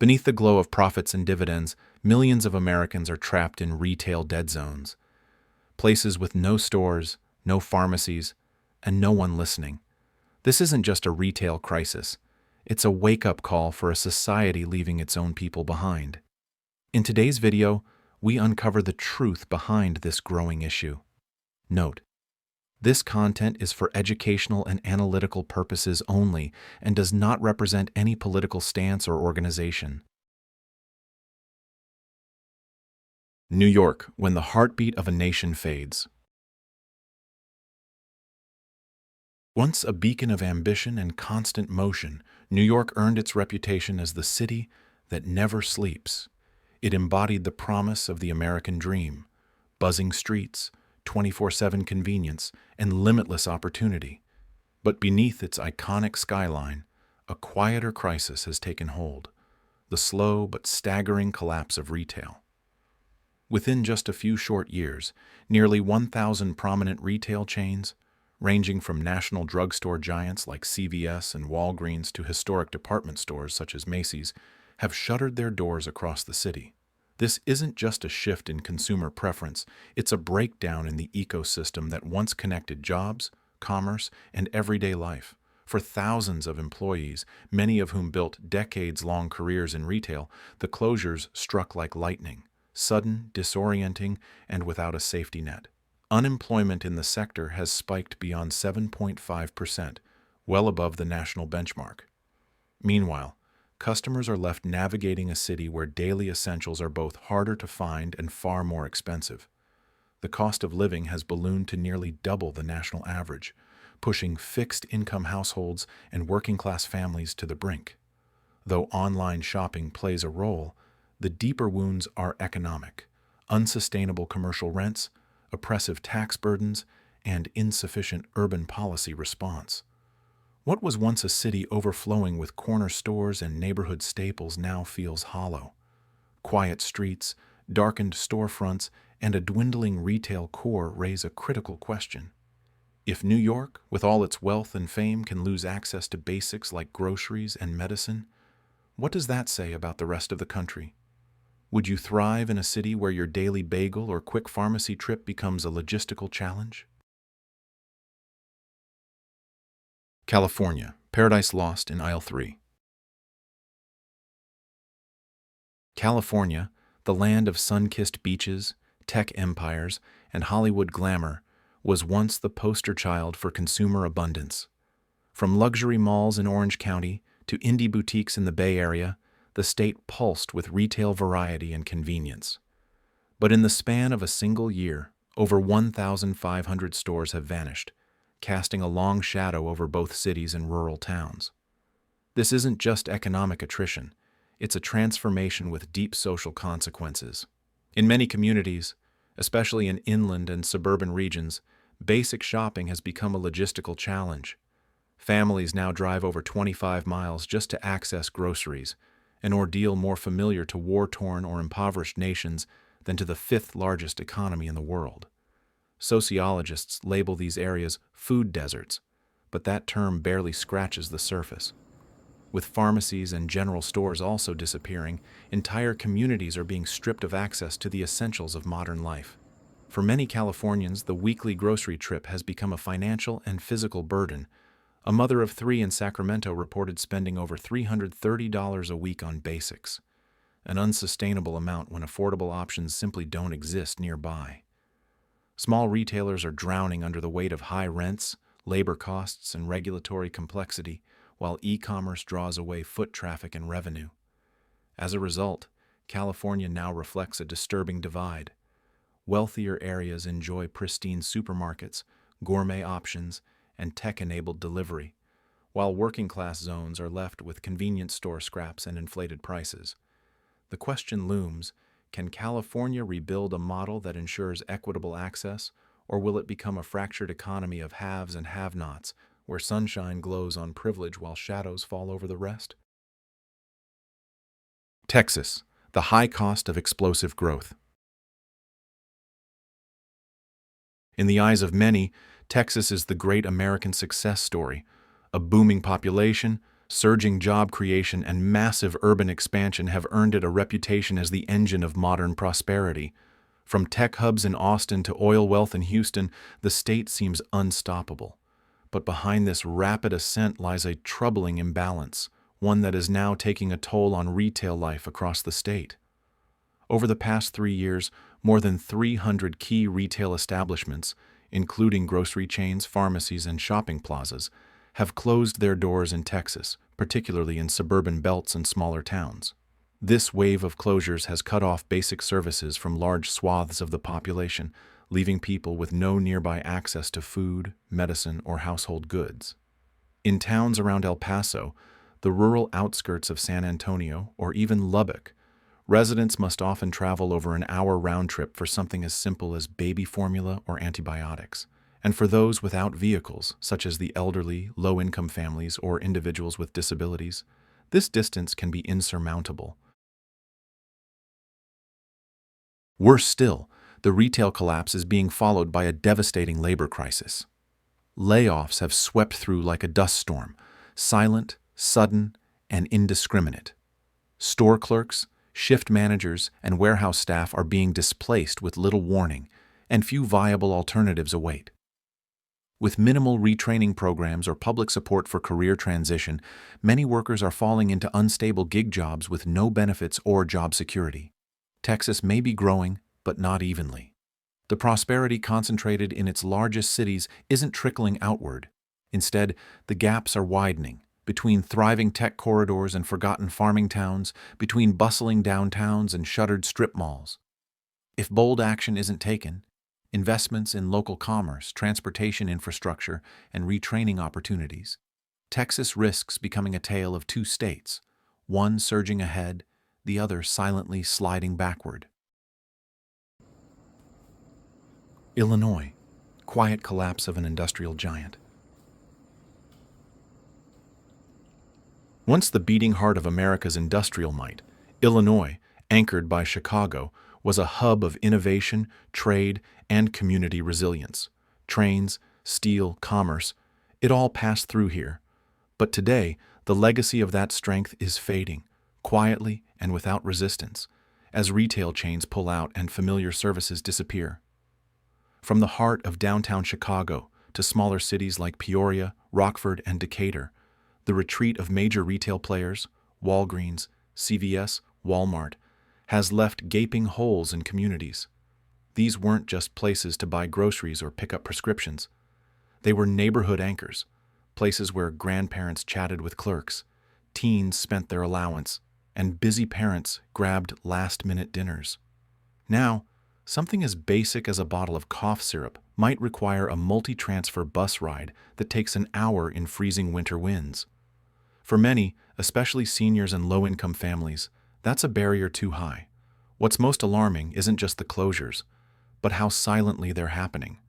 Beneath the glow of profits and dividends, millions of Americans are trapped in retail dead zones, places with no stores, no pharmacies, and no one listening. This isn't just a retail crisis. It's a wake-up call for a society leaving its own people behind. In today's video, we uncover the truth behind this growing issue. Note: this content is for educational and analytical purposes only and does not represent any political stance or organization. New York, when the heartbeat of a nation fades. Once a beacon of ambition and constant motion, New York earned its reputation as the city that never sleeps. It embodied the promise of the American dream: buzzing streets, 24/7 convenience, and limitless opportunity. But beneath its iconic skyline, a quieter crisis has taken hold: the slow but staggering collapse of retail. Within just a few short years, nearly 1,000 prominent retail chains, ranging from national drugstore giants like CVS and Walgreens to historic department stores such as Macy's, have shuttered their doors across the city. This isn't just a shift in consumer preference, it's a breakdown in the ecosystem that once connected jobs, commerce, and everyday life. For thousands of employees, many of whom built decades-long careers in retail, the closures struck like lightning, sudden, disorienting, and without a safety net. Unemployment in the sector has spiked beyond 7.5%, well above the national benchmark. Meanwhile, customers are left navigating a city where daily essentials are both harder to find and far more expensive. The cost of living has ballooned to nearly double the national average, pushing fixed-income households and working-class families to the brink. Though online shopping plays a role, the deeper wounds are economic: unsustainable commercial rents, oppressive tax burdens, and insufficient urban policy response. What was once a city overflowing with corner stores and neighborhood staples now feels hollow. Quiet streets, darkened storefronts, and a dwindling retail core raise a critical question. If New York, with all its wealth and fame, can lose access to basics like groceries and medicine, what does that say about the rest of the country? Would you thrive in a city where your daily bagel or quick pharmacy trip becomes a logistical challenge? California, Paradise Lost in Aisle 3. California, the land of sun-kissed beaches, tech empires, and Hollywood glamour, was once the poster child for consumer abundance. From luxury malls in Orange County to indie boutiques in the Bay Area, the state pulsed with retail variety and convenience. But in the span of a single year, over 1,500 stores have vanished, casting a long shadow over both cities and rural towns. This isn't just economic attrition, it's a transformation with deep social consequences. In many communities, especially in inland and suburban regions, basic shopping has become a logistical challenge. Families now drive over 25 miles just to access groceries, an ordeal more familiar to war-torn or impoverished nations than to the fifth largest economy in the world. Sociologists label these areas food deserts, but that term barely scratches the surface. With pharmacies and general stores also disappearing, entire communities are being stripped of access to the essentials of modern life. For many Californians, the weekly grocery trip has become a financial and physical burden. A mother of 3 in Sacramento reported spending over $330 a week on basics, an unsustainable amount when affordable options simply don't exist nearby. Small retailers are drowning under the weight of high rents, labor costs, and regulatory complexity, while e-commerce draws away foot traffic and revenue. As a result, California now reflects a disturbing divide. Wealthier areas enjoy pristine supermarkets, gourmet options, and tech-enabled delivery, while working-class zones are left with convenience store scraps and inflated prices. The question looms: can California rebuild a model that ensures equitable access, or will it become a fractured economy of haves and have-nots, where sunshine glows on privilege while shadows fall over the rest? Texas, the high cost of explosive growth. In the eyes of many, Texas is the great American success story: a booming population, Surging job creation and massive urban expansion have earned it a reputation as the engine of modern prosperity. From tech hubs in Austin to oil wealth in Houston, the state seems unstoppable. But behind this rapid ascent lies a troubling imbalance, one that is now taking a toll on retail life across the state. Over the past 3 years, more than 300 key retail establishments, including grocery chains, pharmacies, and shopping plazas, have closed their doors in Texas, particularly in suburban belts and smaller towns. This wave of closures has cut off basic services from large swaths of the population, leaving people with no nearby access to food, medicine, or household goods. In towns around El Paso, the rural outskirts of San Antonio, or even Lubbock, residents must often travel over an hour round trip for something as simple as baby formula or antibiotics. And for those without vehicles, such as the elderly, low-income families, or individuals with disabilities, this distance can be insurmountable. Worse still, the retail collapse is being followed by a devastating labor crisis. Layoffs have swept through like a dust storm, silent, sudden, and indiscriminate. Store clerks, shift managers, and warehouse staff are being displaced with little warning, and few viable alternatives await. With minimal retraining programs or public support for career transition, many workers are falling into unstable gig jobs with no benefits or job security. Texas may be growing, but not evenly. The prosperity concentrated in its largest cities isn't trickling outward. Instead, the gaps are widening between thriving tech corridors and forgotten farming towns, between bustling downtowns and shuttered strip malls. If bold action isn't taken, investments in local commerce, transportation infrastructure, and retraining opportunities, Texas risks becoming a tale of two states, one surging ahead, the other silently sliding backward. Illinois, quiet collapse of an industrial giant. Once the beating heart of America's industrial might, Illinois, anchored by Chicago, was a hub of innovation, trade, and community resilience. Trains, steel, commerce, it all passed through here. But today, the legacy of that strength is fading, quietly and without resistance, as retail chains pull out and familiar services disappear. From the heart of downtown Chicago to smaller cities like Peoria, Rockford, and Decatur, the retreat of major retail players, Walgreens, CVS, Walmart, has left gaping holes in communities. These weren't just places to buy groceries or pick up prescriptions. They were neighborhood anchors, places where grandparents chatted with clerks, teens spent their allowance, and busy parents grabbed last-minute dinners. Now, something as basic as a bottle of cough syrup might require a multi-transfer bus ride that takes an hour in freezing winter winds. For many, especially seniors and low-income families, that's a barrier too high. What's most alarming isn't just the closures, but how silently they're happening.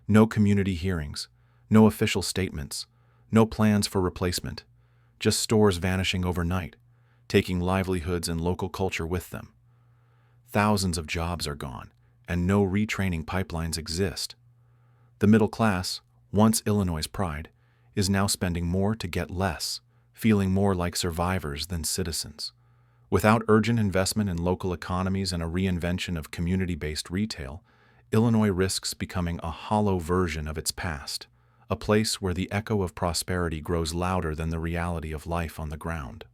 No community hearings, no official statements, no plans for replacement, just stores vanishing overnight, taking livelihoods and local culture with them. Thousands of jobs are gone, and no retraining pipelines exist. The middle class, once Illinois' pride, is now spending more to get less, feeling more like survivors than citizens. Without urgent investment in local economies and a reinvention of community-based retail, Illinois risks becoming a hollow version of its past, a place where the echo of prosperity grows louder than the reality of life on the ground.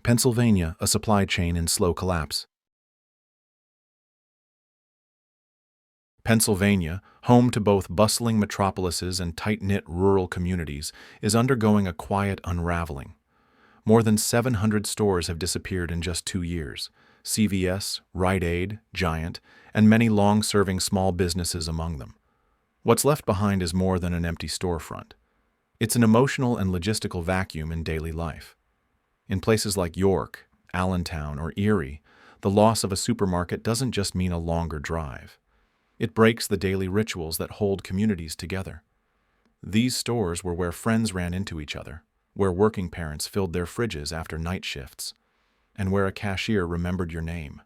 Pennsylvania, a supply chain in slow collapse. Pennsylvania, home to both bustling metropolises and tight-knit rural communities, is undergoing a quiet unraveling. More than 700 stores have disappeared in just 2 years. CVS, Rite Aid, Giant, and many long-serving small businesses among them. What's left behind is more than an empty storefront. It's an emotional and logistical vacuum in daily life. In places like York, Allentown, or Erie, the loss of a supermarket doesn't just mean a longer drive. It breaks the daily rituals that hold communities together. These stores were where friends ran into each other, where working parents filled their fridges after night shifts, and where a cashier remembered your name.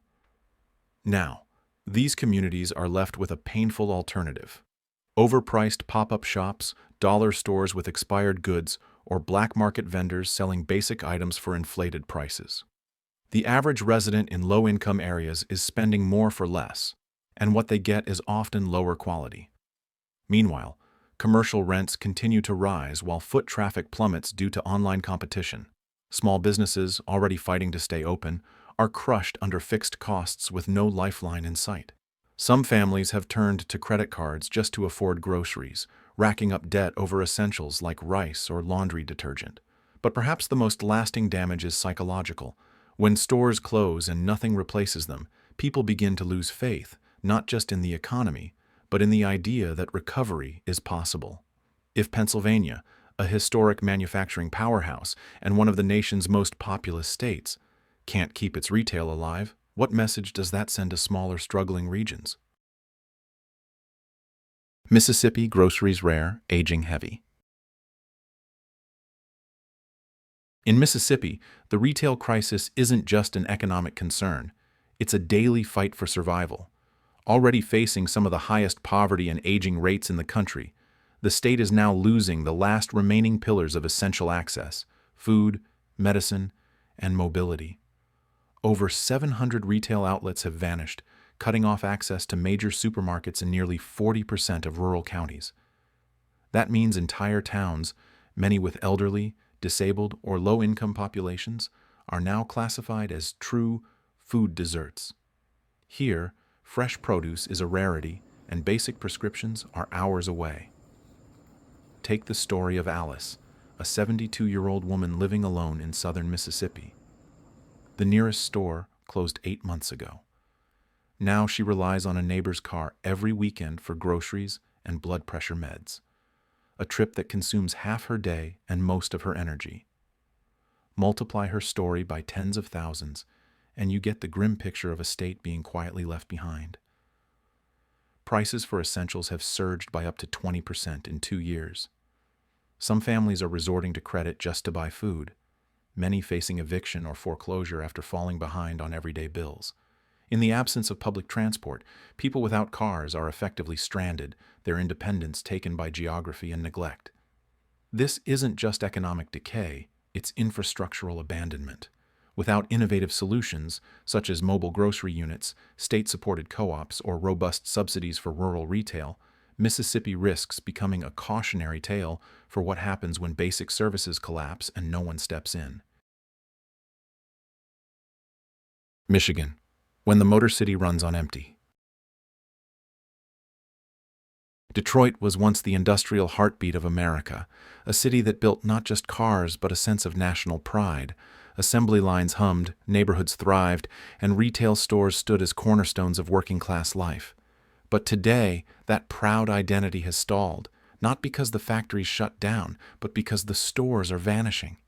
Now, these communities are left with a painful alternative. Overpriced pop-up shops, dollar stores with expired goods, or black market vendors selling basic items for inflated prices. The average resident in low-income areas is spending more for less, and what they get is often lower quality. Meanwhile, commercial rents continue to rise while foot traffic plummets due to online competition. Small businesses, already fighting to stay open, are crushed under fixed costs with no lifeline in sight. Some families have turned to credit cards just to afford groceries, racking up debt over essentials like rice or laundry detergent. But perhaps the most lasting damage is psychological. When stores close and nothing replaces them, people begin to lose faith, not just in the economy, but in the idea that recovery is possible. If Pennsylvania, a historic manufacturing powerhouse and one of the nation's most populous states, can't keep its retail alive, what message does that send to smaller, struggling regions? Mississippi, groceries rare, aging heavy. In Mississippi, the retail crisis isn't just an economic concern. It's a daily fight for survival. Already facing some of the highest poverty and aging rates in the country, the state is now losing the last remaining pillars of essential access: food, medicine, and mobility. Over 700 retail outlets have vanished, cutting off access to major supermarkets in nearly 40% of rural counties. That means entire towns, many with elderly, disabled, or low-income populations, are now classified as true food deserts. Here, fresh produce is a rarity, and basic prescriptions are hours away. Take the story of Alice, a 72-year-old woman living alone in southern Mississippi. The nearest store closed 8 months ago. Now she relies on a neighbor's car every weekend for groceries and blood pressure meds, a trip that consumes half her day and most of her energy. Multiply her story by tens of thousands, and you get the grim picture of a state being quietly left behind. Prices for essentials have surged by up to 20% in 2 years. Some families are resorting to credit just to buy food, many facing eviction or foreclosure after falling behind on everyday bills. In the absence of public transport, people without cars are effectively stranded, their independence taken by geography and neglect. This isn't just economic decay, it's infrastructural abandonment. Without innovative solutions, such as mobile grocery units, state-supported co-ops, or robust subsidies for rural retail, Mississippi risks becoming a cautionary tale for what happens when basic services collapse and no one steps in. Michigan, when the Motor City runs on empty. Detroit was once the industrial heartbeat of America, a city that built not just cars but a sense of national pride. Assembly lines hummed, neighborhoods thrived, and retail stores stood as cornerstones of working-class life. But today, that proud identity has stalled, not because the factories shut down, but because the stores are vanishing.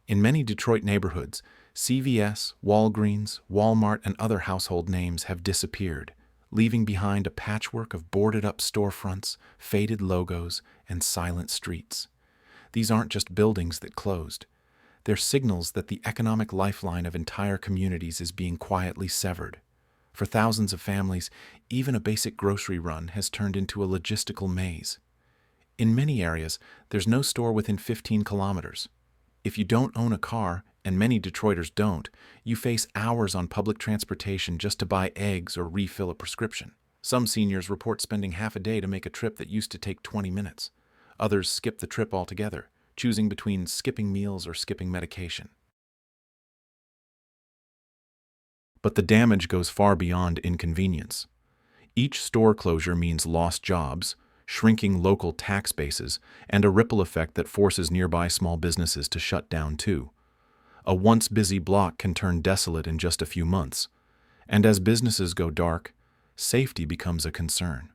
In many Detroit neighborhoods, CVS, Walgreens, Walmart, and other household names have disappeared, leaving behind a patchwork of boarded-up storefronts, faded logos, and silent streets. These aren't just buildings that closed. They're signals that the economic lifeline of entire communities is being quietly severed. For thousands of families, even a basic grocery run has turned into a logistical maze. In many areas, there's no store within 15 kilometers. If you don't own a car, and many Detroiters don't, you face hours on public transportation just to buy eggs or refill a prescription. Some seniors report spending half a day to make a trip that used to take 20 minutes. Others skip the trip altogether, choosing between skipping meals or skipping medication. But the damage goes far beyond inconvenience. Each store closure means lost jobs, shrinking local tax bases, and a ripple effect that forces nearby small businesses to shut down too. A once busy block can turn desolate in just a few months, and as businesses go dark, safety becomes a concern.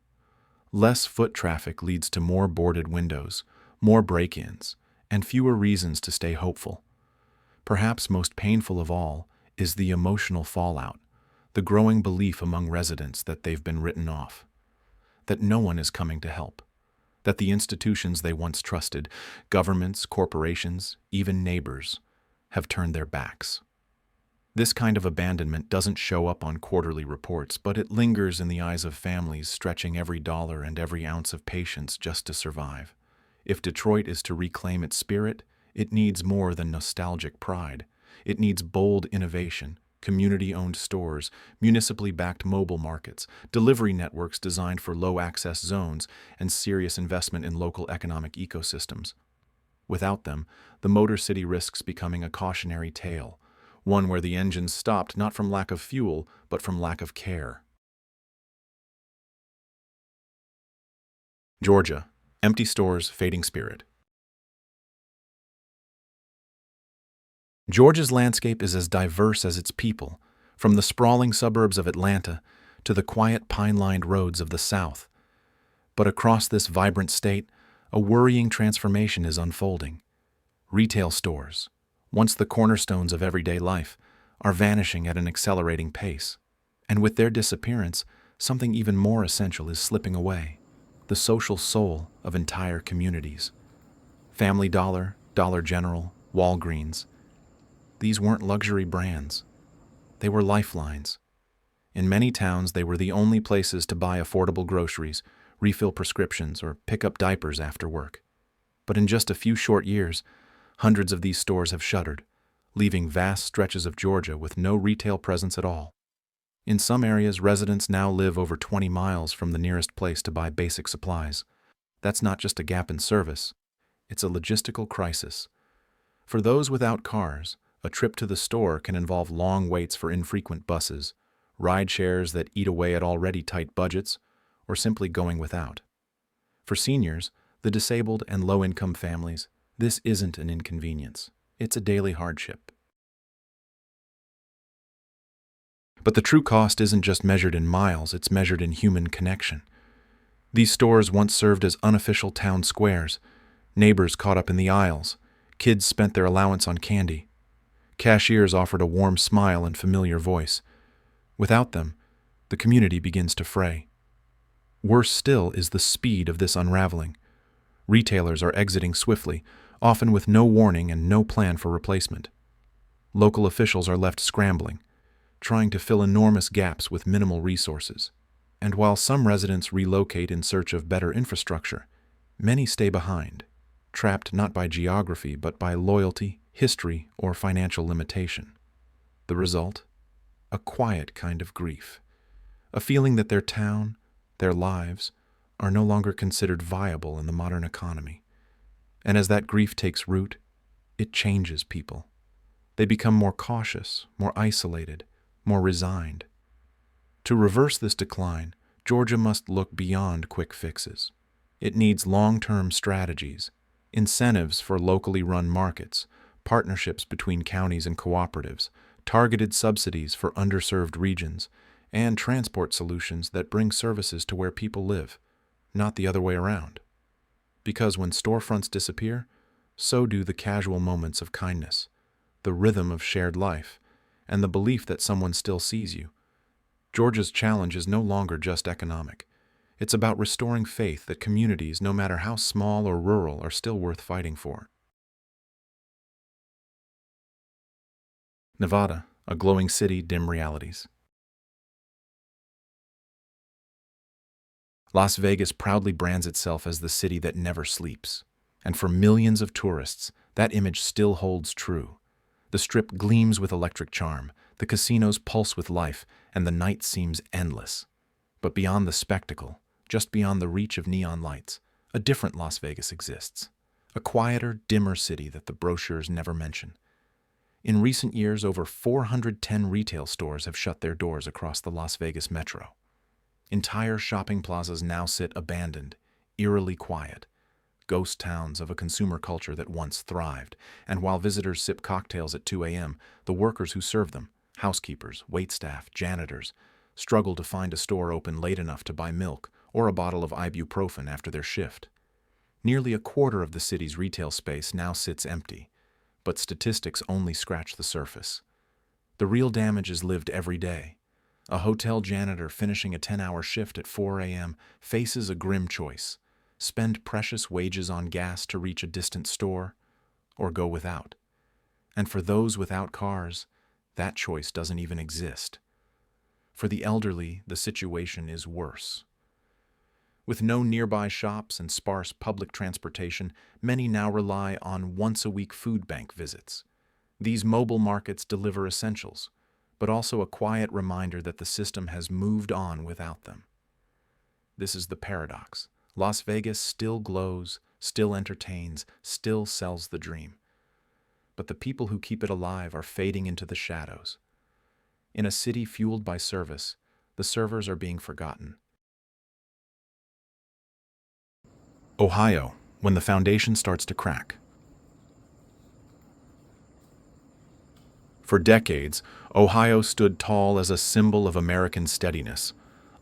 Less foot traffic leads to more boarded windows, more break-ins, and fewer reasons to stay hopeful. Perhaps most painful of all is the emotional fallout, the growing belief among residents that they've been written off, that no one is coming to help, that the institutions they once trusted, governments, corporations, even neighbors, have turned their backs. This kind of abandonment doesn't show up on quarterly reports, but it lingers in the eyes of families stretching every dollar and every ounce of patience just to survive. If Detroit is to reclaim its spirit, it needs more than nostalgic pride. It needs bold innovation, community-owned stores, municipally backed mobile markets, delivery networks designed for low-access zones, and serious investment in local economic ecosystems. Without them, the Motor City risks becoming a cautionary tale, one where the engines stopped not from lack of fuel, but from lack of care. Georgia, empty stores, fading spirit. Georgia's landscape is as diverse as its people, from the sprawling suburbs of Atlanta to the quiet pine-lined roads of the South. But across this vibrant state, a worrying transformation is unfolding. Retail stores, once the cornerstones of everyday life, are vanishing at an accelerating pace. And with their disappearance, something even more essential is slipping away: the social soul of entire communities. Family Dollar, Dollar General, Walgreens. These weren't luxury brands. They were lifelines. In many towns, they were the only places to buy affordable groceries, refill prescriptions, or pick up diapers after work. But in just a few short years, hundreds of these stores have shuttered, leaving vast stretches of Georgia with no retail presence at all. In some areas, residents now live over 20 miles from the nearest place to buy basic supplies. That's not just a gap in service, it's a logistical crisis. For those without cars, a trip to the store can involve long waits for infrequent buses, ride shares that eat away at already tight budgets, or simply going without. For seniors, the disabled, and low-income families, this isn't an inconvenience. It's a daily hardship. But the true cost isn't just measured in miles, it's measured in human connection. These stores once served as unofficial town squares. Neighbors caught up in the aisles. Kids spent their allowance on candy. Cashiers offered a warm smile and familiar voice. Without them, the community begins to fray. Worse still is the speed of this unraveling. Retailers are exiting swiftly, often with no warning and no plan for replacement. Local officials are left scrambling, trying to fill enormous gaps with minimal resources. And while some residents relocate in search of better infrastructure, many stay behind, trapped not by geography but by loyalty, history, or financial limitation. The result? A quiet kind of grief. A feeling that their town, their lives, are no longer considered viable in the modern economy. And as that grief takes root, it changes people. They become more cautious, more isolated, more resigned. To reverse this decline, Georgia must look beyond quick fixes. It needs long-term strategies, incentives for locally run markets, partnerships between counties and cooperatives, targeted subsidies for underserved regions, and transport solutions that bring services to where people live, not the other way around. Because when storefronts disappear, so do the casual moments of kindness, the rhythm of shared life, and the belief that someone still sees you. Georgia's challenge is no longer just economic. It's about restoring faith that communities, no matter how small or rural, are still worth fighting for. Nevada, a glowing city, dim realities. Las Vegas proudly brands itself as the city that never sleeps. And for millions of tourists, that image still holds true. The Strip gleams with electric charm, the casinos pulse with life, and the night seems endless. But beyond the spectacle, just beyond the reach of neon lights, a different Las Vegas exists. A quieter, dimmer city that the brochures never mention. In recent years, over 410 retail stores have shut their doors across the Las Vegas metro. Entire shopping plazas now sit abandoned, eerily quiet, ghost towns of a consumer culture that once thrived. And while visitors sip cocktails at 2 a.m., the workers who serve them, housekeepers, waitstaff, janitors, struggle to find a store open late enough to buy milk or a bottle of ibuprofen after their shift. Nearly a quarter of the city's retail space now sits empty, but statistics only scratch the surface. The real damage is lived every day. A hotel janitor finishing a 10-hour shift at 4 a.m. faces a grim choice: spend precious wages on gas to reach a distant store, or go without. And for those without cars, that choice doesn't even exist. For the elderly, the situation is worse. With no nearby shops and sparse public transportation, many now rely on once-a-week food bank visits. These mobile markets deliver essentials, but also a quiet reminder that the system has moved on without them. This is the paradox. Las Vegas still glows, still entertains, still sells the dream. But the people who keep it alive are fading into the shadows. In a city fueled by service, the servers are being forgotten. Ohio, when the foundation starts to crack. For decades, Ohio stood tall as a symbol of American steadiness,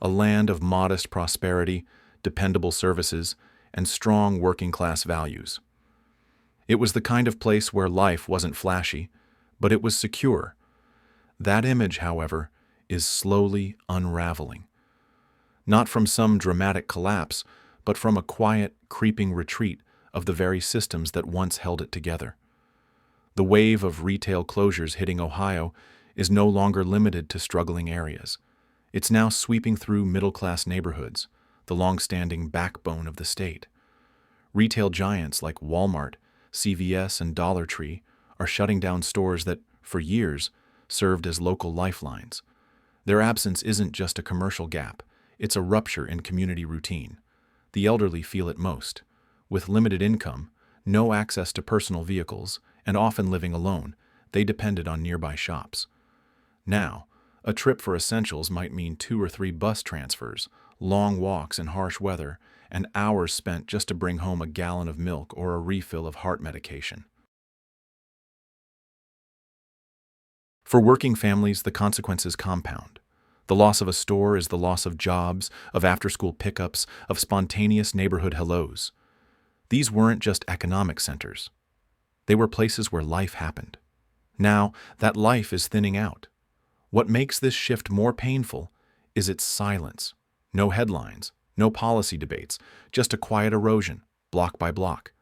a land of modest prosperity, dependable services, and strong working-class values. It was the kind of place where life wasn't flashy, but it was secure. That image, however, is slowly unraveling. Not from some dramatic collapse, but from a quiet, creeping retreat of the very systems that once held it together. The wave of retail closures hitting Ohio is no longer limited to struggling areas. It's now sweeping through middle-class neighborhoods, the long-standing backbone of the state. Retail giants like Walmart, CVS, and Dollar Tree are shutting down stores that, for years, served as local lifelines. Their absence isn't just a commercial gap, it's a rupture in community routine. The elderly feel it most. With limited income, no access to personal vehicles, and often living alone, they depended on nearby shops. Now, a trip for essentials might mean 2 or 3 bus transfers, long walks in harsh weather, and hours spent just to bring home a gallon of milk or a refill of heart medication. For working families, the consequences compound. The loss of a store is the loss of jobs, of after-school pickups, of spontaneous neighborhood hellos. These weren't just economic centers. They were places where life happened. Now, that life is thinning out. What makes this shift more painful is its silence. No headlines, no policy debates, just a quiet erosion, block by block.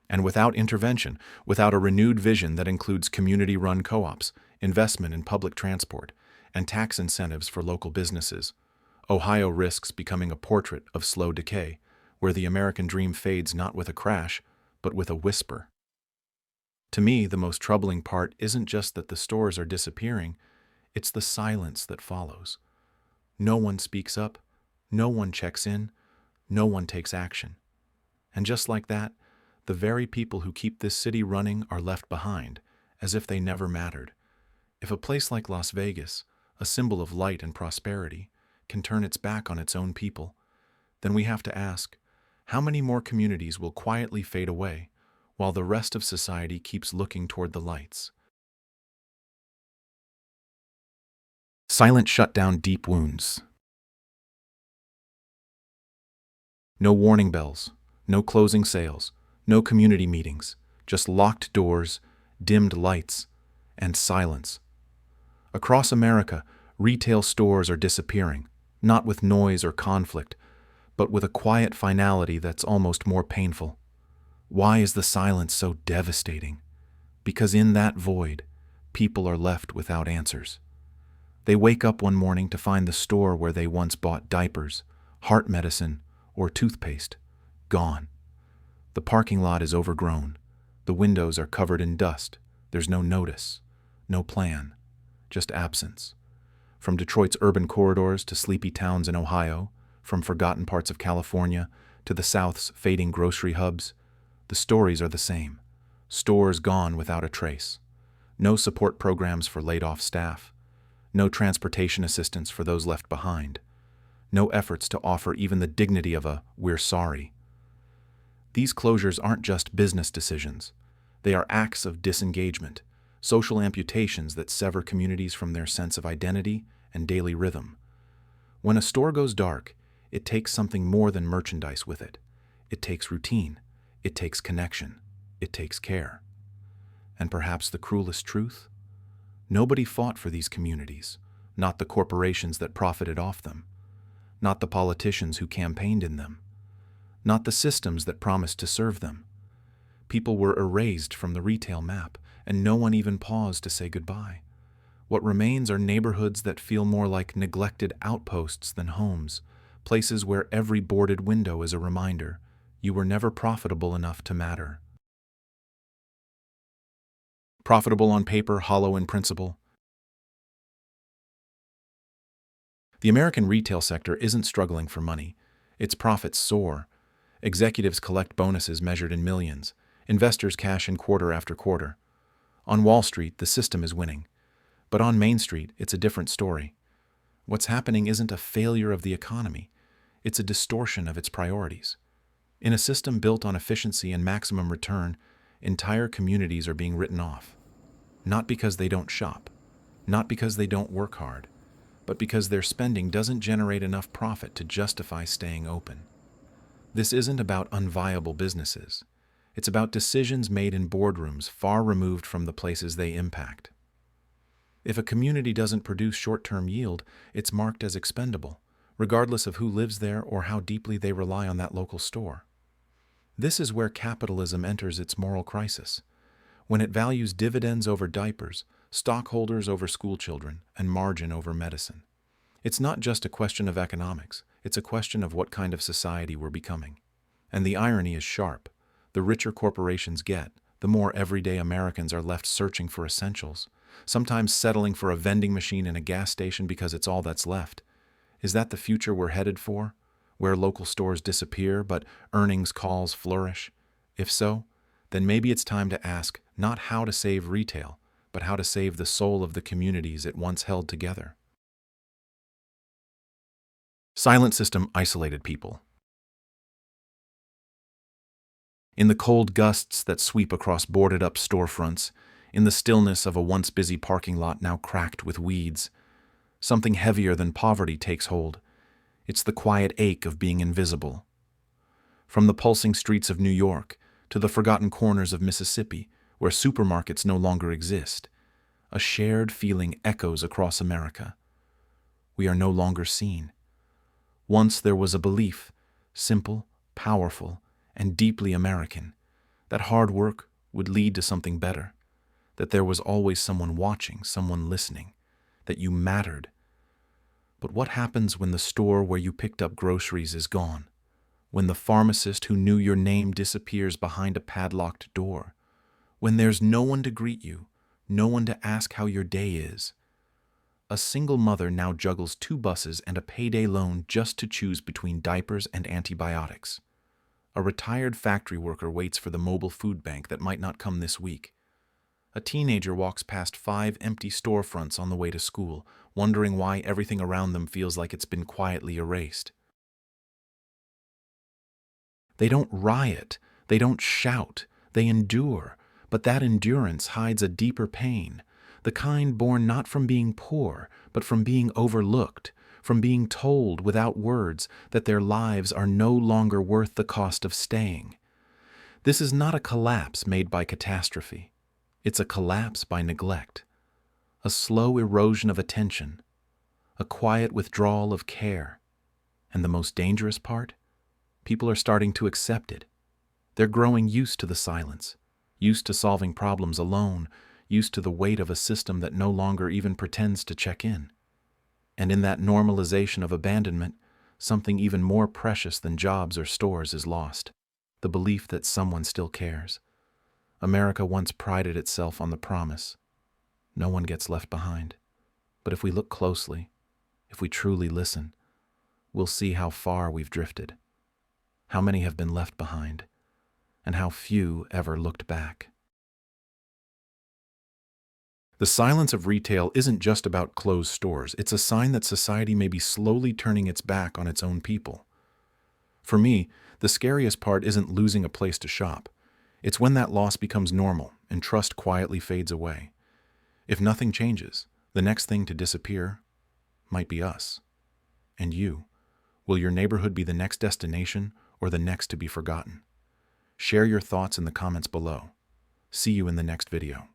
And without intervention, without a renewed vision that includes community-run co-ops, investment in public transport, and tax incentives for local businesses, Ohio risks becoming a portrait of slow decay, where the American dream fades not with a crash, but with a whisper. To me, the most troubling part isn't just that the stores are disappearing, it's the silence that follows. No one speaks up, no one checks in, no one takes action. And just like that, the very people who keep this city running are left behind, as if they never mattered. If a place like Las Vegas, a symbol of light and prosperity, can turn its back on its own people, then we have to ask, how many more communities will quietly fade away while the rest of society keeps looking toward the lights? Silent shutdown, deep wounds. No warning bells, no closing sales, no community meetings, just locked doors, dimmed lights, and silence. Across America, retail stores are disappearing, not with noise or conflict, but with a quiet finality that's almost more painful. Why is the silence so devastating? Because in that void, people are left without answers. They wake up one morning to find the store where they once bought diapers, heart medicine, or toothpaste gone. The parking lot is overgrown. The windows are covered in dust. There's no notice, no plan, just absence. From Detroit's urban corridors to sleepy towns in Ohio, from forgotten parts of California to the South's fading grocery hubs, the stories are the same. Stores gone without a trace. No support programs for laid-off staff. No transportation assistance for those left behind. No efforts to offer even the dignity of a "we're sorry." These closures aren't just business decisions. They are acts of disengagement, social amputations that sever communities from their sense of identity and daily rhythm. When a store goes dark, it takes something more than merchandise with it. It takes routine. It takes connection. It takes care. And perhaps the cruelest truth? Nobody fought for these communities, not the corporations that profited off them, not the politicians who campaigned in them, not the systems that promised to serve them. People were erased from the retail map, and no one even paused to say goodbye. What remains are neighborhoods that feel more like neglected outposts than homes, places where every boarded window is a reminder you were never profitable enough to matter. Profitable on paper, hollow in principle. The American retail sector isn't struggling for money. Its profits soar. Executives collect bonuses measured in millions. Investors cash in quarter after quarter. On Wall Street, the system is winning. But on Main Street, it's a different story. What's happening isn't a failure of the economy. It's a distortion of its priorities. In a system built on efficiency and maximum return, entire communities are being written off. Not because they don't shop, not because they don't work hard, but because their spending doesn't generate enough profit to justify staying open. This isn't about unviable businesses. It's about decisions made in boardrooms far removed from the places they impact. If a community doesn't produce short-term yield, it's marked as expendable, regardless of who lives there or how deeply they rely on that local store. This is where capitalism enters its moral crisis, when it values dividends over diapers, stockholders over schoolchildren, and margin over medicine. It's not just a question of economics, it's a question of what kind of society we're becoming. And the irony is sharp. The richer corporations get, the more everyday Americans are left searching for essentials, sometimes settling for a vending machine in a gas station because it's all that's left. Is that the future we're headed for, where local stores disappear but earnings calls flourish? If so, then maybe it's time to ask not how to save retail, but how to save the soul of the communities it once held together. Silent system isolated people. In the cold gusts that sweep across boarded-up storefronts, in the stillness of a once busy parking lot now cracked with weeds, something heavier than poverty takes hold. It's the quiet ache of being invisible. From the pulsing streets of New York to the forgotten corners of Mississippi, where supermarkets no longer exist, a shared feeling echoes across America. We are no longer seen. Once there was a belief, simple, powerful, and deeply American, that hard work would lead to something better, that there was always someone watching, someone listening, that you mattered. But what happens when the store where you picked up groceries is gone? When the pharmacist who knew your name disappears behind a padlocked door? When there's no one to greet you, no one to ask how your day is? A single mother now juggles 2 buses and a payday loan just to choose between diapers and antibiotics. A retired factory worker waits for the mobile food bank that might not come this week. A teenager walks past 5 empty storefronts on the way to school, wondering why everything around them feels like it's been quietly erased. They don't riot, they don't shout, they endure, but that endurance hides a deeper pain, the kind born not from being poor, but from being overlooked, from being told without words that their lives are no longer worth the cost of staying. This is not a collapse made by catastrophe. It's a collapse by neglect, a slow erosion of attention, a quiet withdrawal of care. And the most dangerous part? People are starting to accept it. They're growing used to the silence, used to solving problems alone, used to the weight of a system that no longer even pretends to check in. And in that normalization of abandonment, something even more precious than jobs or stores is lost: the belief that someone still cares. America once prided itself on the promise: no one gets left behind. But if we look closely, if we truly listen, we'll see how far we've drifted, how many have been left behind, and how few ever looked back. The silence of retail isn't just about closed stores. It's a sign that society may be slowly turning its back on its own people. For me, the scariest part isn't losing a place to shop. It's when that loss becomes normal and trust quietly fades away. If nothing changes, the next thing to disappear might be us. And you. Will your neighborhood be the next destination or the next to be forgotten? Share your thoughts in the comments below. See you in the next video.